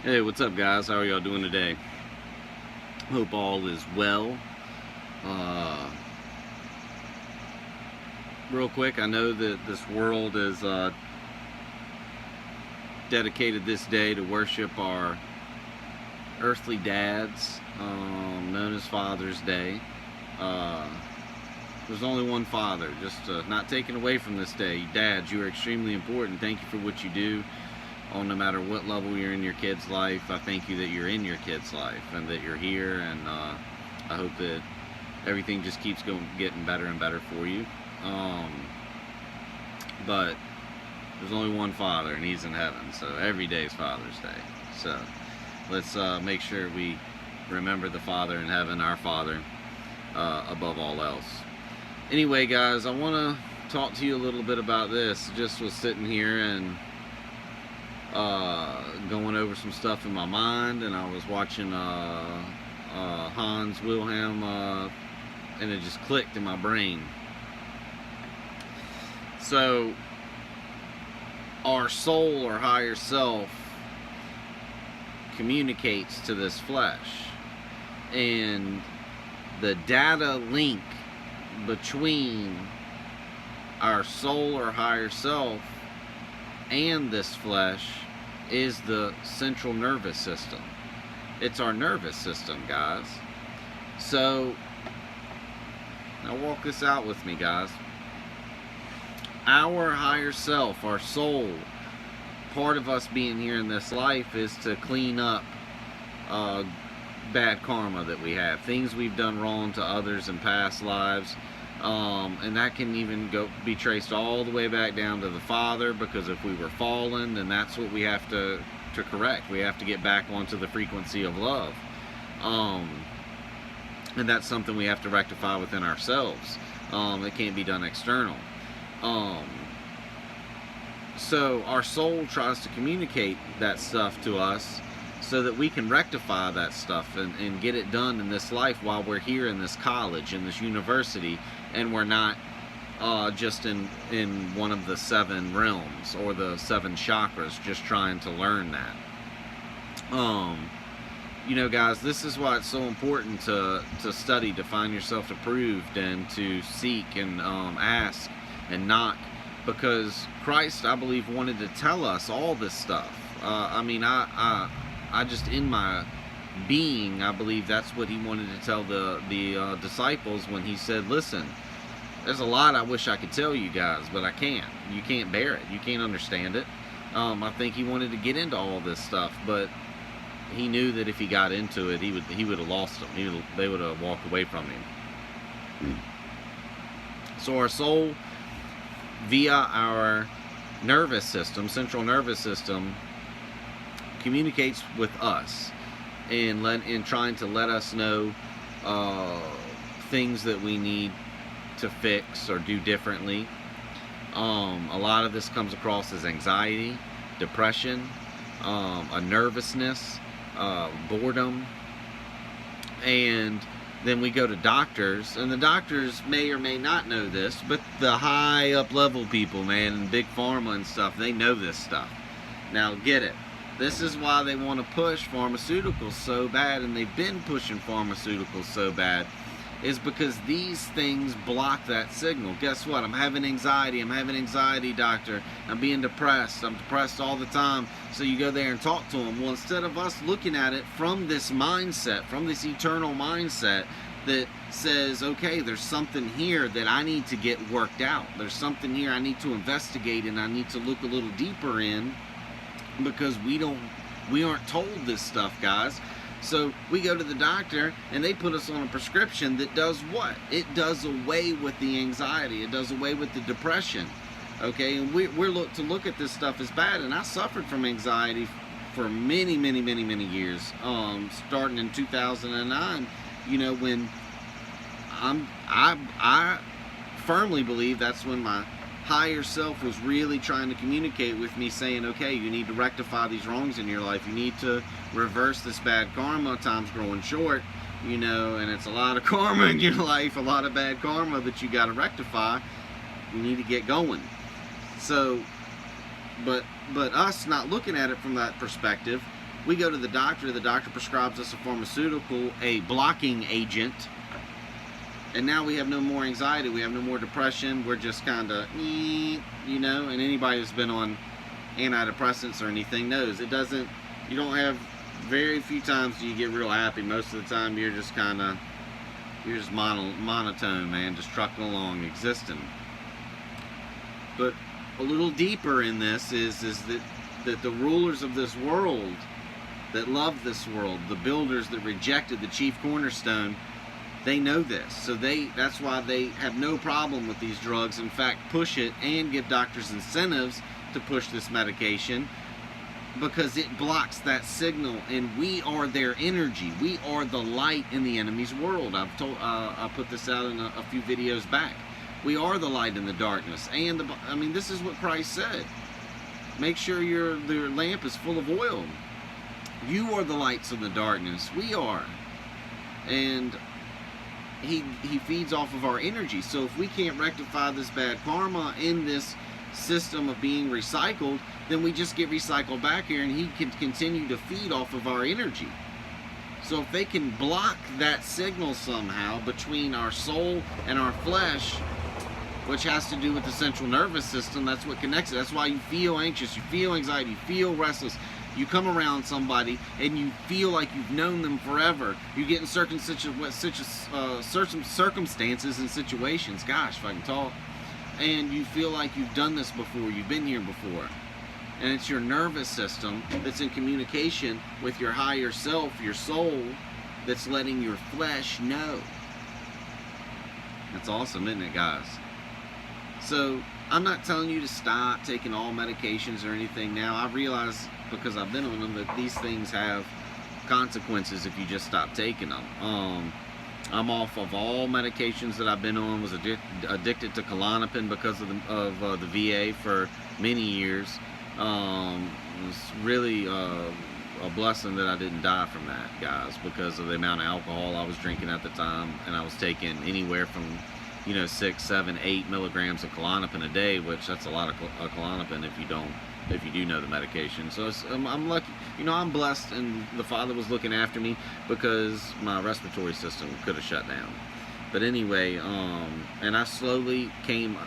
Hey, what's up, guys? How are y'all doing today? Hope all is well. Uh, Real quick, I know that this world is dedicated this day to worship our earthly dads, known as Father's Day. Uh, there's only one father, just not taken away from this day. Dads, you are extremely important. Thank you for what you do. No matter what level you're in your kid's life, I thank you that you're in your kid's life and that you're here, and I hope that everything just keeps getting better and better for you. But there's only one Father, and He's in heaven, so every day is Father's Day. So let's make sure we remember the Father in heaven, our Father, above all else. Anyway, guys, I want to talk to you a little bit about this. Just was sitting here and going over some stuff in my mind, and I was watching Hans Wilhelm, and it just clicked in my brain. So, our soul or higher self communicates to this flesh, and the data link between our soul or higher self and this flesh is the central nervous system. It's our nervous system, guys. So, now walk this out with me, guys. Our higher self, our soul, part of us being here in this life is to clean up bad karma that we have, things we've done wrong to others in past lives. And that can even be traced all the way back down to the Father, because if we were fallen, then that's what we have to correct. We have to get back onto the frequency of love. And that's something we have to rectify within ourselves. It can't be done external. So our soul tries to communicate that stuff to us so that we can rectify that stuff and get it done in this life while we're here in this college, in this university, and we're not just in one of the 7 realms or the 7 chakras just trying to learn that. You know, guys, this is why it's so important to study, to find yourself approved, and to seek and ask and knock, because Christ, I believe, wanted to tell us all this stuff. I just, in my being, I believe that's what He wanted to tell the disciples when He said, listen, there's a lot I wish I could tell you guys, but I can't. You can't bear it. You can't understand it. I think He wanted to get into all this stuff, but He knew that if He got into it, He would have lost them. They would have walked away from Him. So our soul, via our nervous system, central nervous system, communicates with us in trying to let us know things that we need to fix or do differently. A lot of this comes across as anxiety, depression, a nervousness, boredom, and then we go to doctors, and the doctors may or may not know this, but the high up level people, man, and big pharma and stuff, they know this stuff. Now get it. This is why they want to push pharmaceuticals so bad, and they've been pushing pharmaceuticals so bad, is because these things block that signal. Guess what? I'm having anxiety, doctor. I'm being depressed. I'm depressed all the time. So you go there and talk to them. Well, instead of us looking at it from this mindset, from this eternal mindset that says, okay, there's something here that I need to get worked out. There's something here I need to investigate, and I need to look a little deeper in, because we aren't told this stuff, guys. So we go to the doctor, and they put us on a prescription that does what? It does away with the anxiety. It does away with the depression. Okay, and we're look at this stuff as bad. And I suffered from anxiety for many years. Starting in 2009, you know, when I firmly believe that's when my higher self was really trying to communicate with me, saying, okay, you need to rectify these wrongs in your life. You need to reverse this bad karma. Time's growing short, you know, and it's a lot of karma in your life, a lot of bad karma that you got to rectify. You need to get going. So, but us not looking at it from that perspective, We go to the doctor prescribes us a pharmaceutical, a blocking agent, and now we have no more anxiety, we have no more depression, we're just kind of, you know, and anybody who's been on antidepressants or anything knows it doesn't, you don't have, very few times do you get real happy. Most of the time you're just kind of, you're just monotone, man, just trucking along, existing. But a little deeper in this is that the rulers of this world, that love this world, the builders that rejected the chief cornerstone, they know this. So that's why they have no problem with these drugs. In fact, push it and give doctors incentives to push this medication, because it blocks that signal, and we are their energy. We are the light in the enemy's world. I put this out in a few videos back. We are the light in the darkness, and I mean, this is what Christ said. Make sure your lamp is full of oil. You are the lights of the darkness. We are, and he feeds off of our energy. So if we can't rectify this bad karma in this system of being recycled, then we just get recycled back here, and he can continue to feed off of our energy. So if they can block that signal somehow between our soul and our flesh, which has to do with the central nervous system, that's what connects it. That's why you feel anxious, you feel anxiety, you feel restless. You come around somebody and you feel like you've known them forever. You get in certain circumstances and situations, gosh, if I can talk, and you feel like you've done this before, you've been here before. And it's your nervous system that's in communication with your higher self, your soul, that's letting your flesh know. That's awesome, isn't it, guys? So I'm not telling you to stop taking all medications or anything now. I realize, because I've been on them, that these things have consequences if you just stop taking them. I'm off of all medications that I've been on. Was addicted to Klonopin because of the VA for many years. It was really a blessing that I didn't die from that, guys, because of the amount of alcohol I was drinking at the time, and I was taking anywhere from 6, 7, 8 milligrams of Klonopin a day, which that's a lot of Klonopin if you do know the medication. So I'm lucky, I'm blessed, and the Father was looking after me because my respiratory system could have shut down. But anyway, and I slowly came on.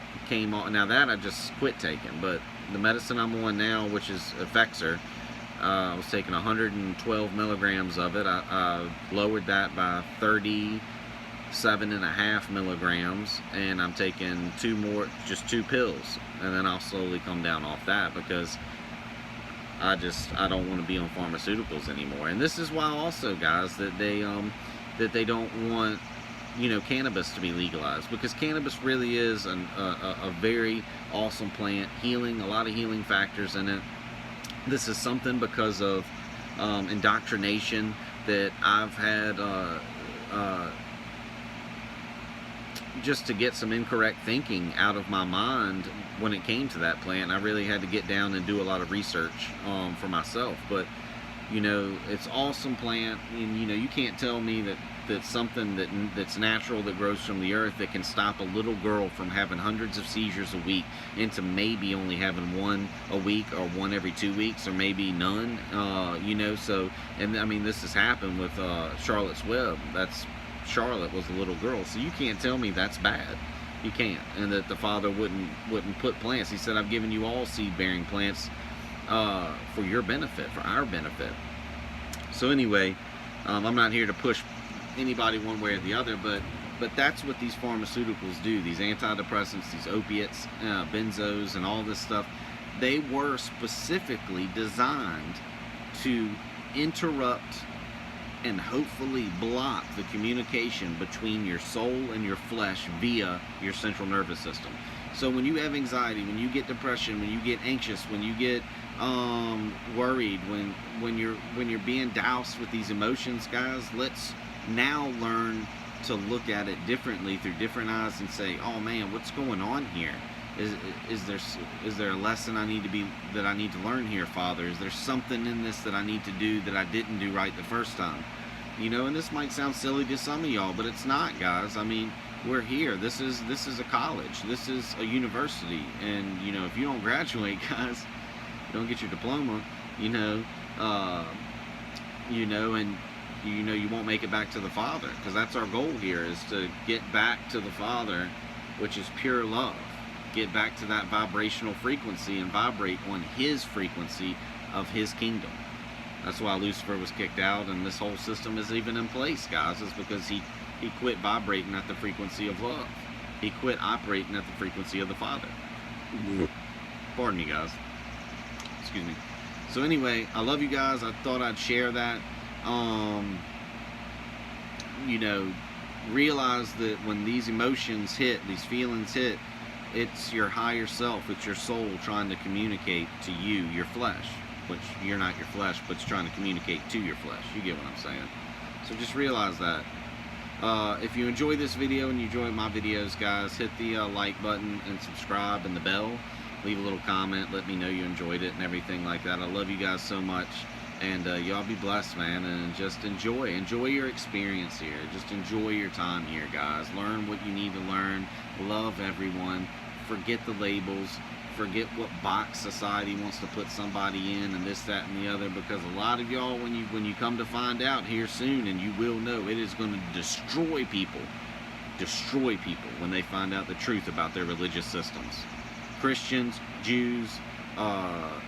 Now that I just quit taking, but the medicine I'm on now, which is Effexor, I was taking 112 milligrams of it. I lowered that by 37.5 milligrams, and I'm taking just two pills, and then I'll slowly come down off that, because I don't want to be on pharmaceuticals anymore. And this is why also, guys, that they don't want cannabis to be legalized, because cannabis really is a very awesome plant, a lot of healing factors in it. This is something because of indoctrination that I've had, just to get some incorrect thinking out of my mind when it came to that plant. I really had to get down and do a lot of research for myself. But it's awesome plant, and you can't tell me that something that's natural, that grows from the earth, that can stop a little girl from having hundreds of seizures a week into maybe only having one a week, or one every 2 weeks, or maybe none. So, and I mean, this has happened with Charlotte's Web. Charlotte was a little girl, so you can't tell me that's bad. You can't. And that the Father wouldn't put plants. He said, I've given you all seed-bearing plants for your benefit, for our benefit. So anyway, I'm not here to push anybody one way or the other, but that's what these pharmaceuticals do. These antidepressants, these opiates, benzos, and all this stuff, they were specifically designed to interrupt and hopefully block the communication between your soul and your flesh via your central nervous system. So when you have anxiety, when you get depression, when you get anxious, when you get worried, when you're being doused with these emotions, guys, let's now learn to look at it differently, through different eyes, and say, oh man, what's going on here? Is there a lesson that I need to learn here, Father? Is there something in this that I need to do that I didn't do right the first time? And this might sound silly to some of y'all, but it's not, guys. I mean, we're here. This is a college. This is a university. And, if you don't graduate, guys, you don't get your diploma, you know, and you won't make it back to the Father, because that's our goal here, is to get back to the Father, which is pure love. Get back to that vibrational frequency and vibrate on his frequency of his kingdom. That's why Lucifer was kicked out, and this whole system is even in place, guys, is because he quit vibrating at the frequency of love. He quit operating at the frequency of the Father. Pardon me, guys. Excuse me. So anyway, I love you guys. I thought I'd share that. You know, realize that when these emotions hit, these feelings hit, it's your higher self, it's your soul trying to communicate to you, your flesh, which you're not your flesh, but it's trying to communicate to your flesh. You get what I'm saying? So just realize that. If you enjoy this video and you enjoy my videos, guys, hit the like button and subscribe and the bell. Leave a little comment, let me know you enjoyed it and everything like that. I love you guys so much, and y'all be blessed, man, and just enjoy your experience here. Just enjoy your time here, guys. Learn what you need to learn. Love everyone. Forget the labels. Forget what box society wants to put somebody in, and this, that, and the other, because a lot of y'all, when you come to find out here soon, and you will know, it is going to destroy people when they find out the truth about their religious systems. Christians, Jews,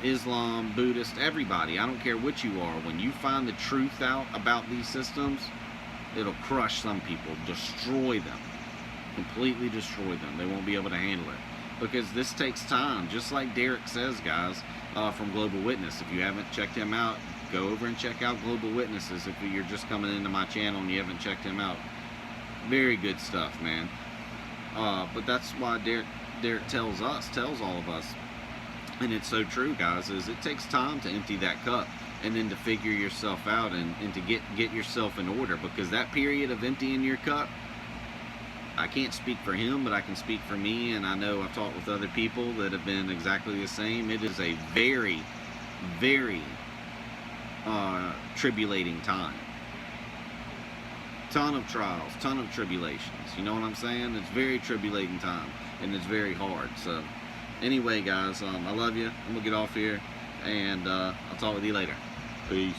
Islam, Buddhist, everybody, I don't care what you are, when you find the truth out about these systems, it'll crush some people, destroy them, completely destroy them. They won't be able to handle it, because this takes time, just like Derek says, guys, from Global Witness. If you haven't checked him out, go over and check out Global Witnesses. If you're just coming into my channel and you haven't checked him out, very good stuff, man. But that's why Derek tells all of us, and it's so true, guys, is it takes time to empty that cup, and then to figure yourself out, and to get yourself in order, because that period of emptying your cup, I can't speak for him, but I can speak for me, and I know I've talked with other people that have been exactly the same. It is a very, very tribulating time. Ton of trials, ton of tribulations. You know what I'm saying? It's very tribulating time, and it's very hard. So anyway, guys, I love you. I'm gonna get off here, and I'll talk with you later. Peace.